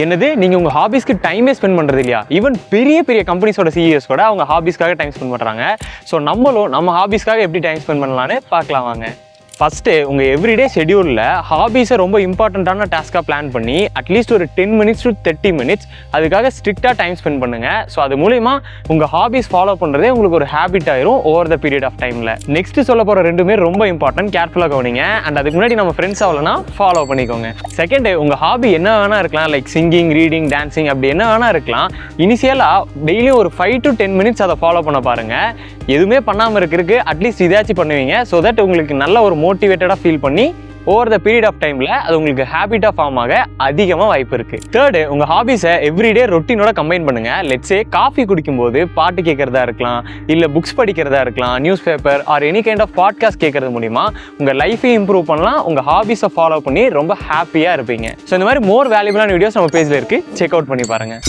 என்னது, நீங்கள் உங்கள் ஹாபிஸ்க்கு டைமே ஸ்பெண்ட் பண்ணுறது இல்லையா? ஈவன் பெரிய பெரிய கம்பெனிஸோட சிஇஓஸ் கூட அவங்க ஹாபிஸ்க்காக டைம் ஸ்பெண்ட் பண்ணுறாங்க. ஸோ நம்மளும் நம்ம ஹாபிஸ்க்காக எப்படி டைம் ஸ்பெண்ட் பண்ணலான்னு பார்க்கலாம் வாங்க. ஃபஸ்ட்டு உங்கள் எவ்ரிடே ஷெடியூலில் ஹாபீஸை ரொம்ப இம்பார்ட்டண்ட்டான டாஸ்க்காக பிளான் பண்ணி அட்லீஸ்ட் ஒரு 10 minutes to 30 minutes அதுக்காக ஸ்ட்ரிக்டாக டைம் ஸ்பெண்ட் பண்ணுங்கள். ஸோ அது மூலிமா உங்கள் ஹாபீஸ் ஃபாலோ பண்ணுறதே உங்களுக்கு ஒரு ஹேபிட் ஆயிரும் ஓவர் த பீரியட் ஆஃப் டைமில். நெக்ஸ்ட் சொல்ல போகிற ரெண்டுமே ரொம்ப இம்பார்ட்டன்ட், கேர்ஃபுல்லாக கவனிங்க. அண்ட் அதுக்கு முன்னாடி நம்ம ஃப்ரெண்ட்ஸ் ஆகலன்னா ஃபாலோ பண்ணிக்கோங்க. செகண்டு, உங்கள் ஹாபி என்ன வேணா இருக்கலாம், லைக் சிங்கிங், ரீடிங், டான்சிங், அப்படி என்ன வேணா இருக்கலாம். இனிஷியலாக டெய்லியும் ஒரு 5 to 10 minutes அதை ஃபாலோ பண்ண பாருங்கள். எதுவுமே பண்ணாமல் இருக்கிறதுக்கு அட்லீஸ்ட் இதாச்சும் பண்ணுவீங்க. ஸோ தட் உங்களுக்கு நல்ல ஒரு மோட்டிவேட்டடாக ஃபீல் பண்ணி ஓவர் த பீரியட் ஆஃப் டைமில் அது உங்களுக்கு ஹேபிட்டாக ஃபார்ம் ஆக அதிகமாக வாய்ப்பு இருக்குது. தேர்டு, உங்கள் ஹாபிஸை எவ்ரிடே ரொட்டீனோட கம்பைன் பண்ணுங்கள். லெட்ஸே காஃபி குடிக்கும்போது பாட்டு கேட்குறதா இருக்கலாம், இல்லை புக்ஸ் படிக்கிறதா இருக்கலாம், newspaper or any kind of podcast கேட்கறது மூலிமா உங்கள் லைஃபையும் இம்ப்ரூவ் பண்ணலாம், உங்கள் ஹாபிஸை ஃபாலோ பண்ணி ரொம்ப ஹாப்பியாக இருப்பீங்க. ஸோ இந்த மாதிரி மோர் வேல்யூபிளான வீடியோஸ் நம்ம பேஜில் இருக்குது, செக் அவுட் பண்ணி பாருங்கள்.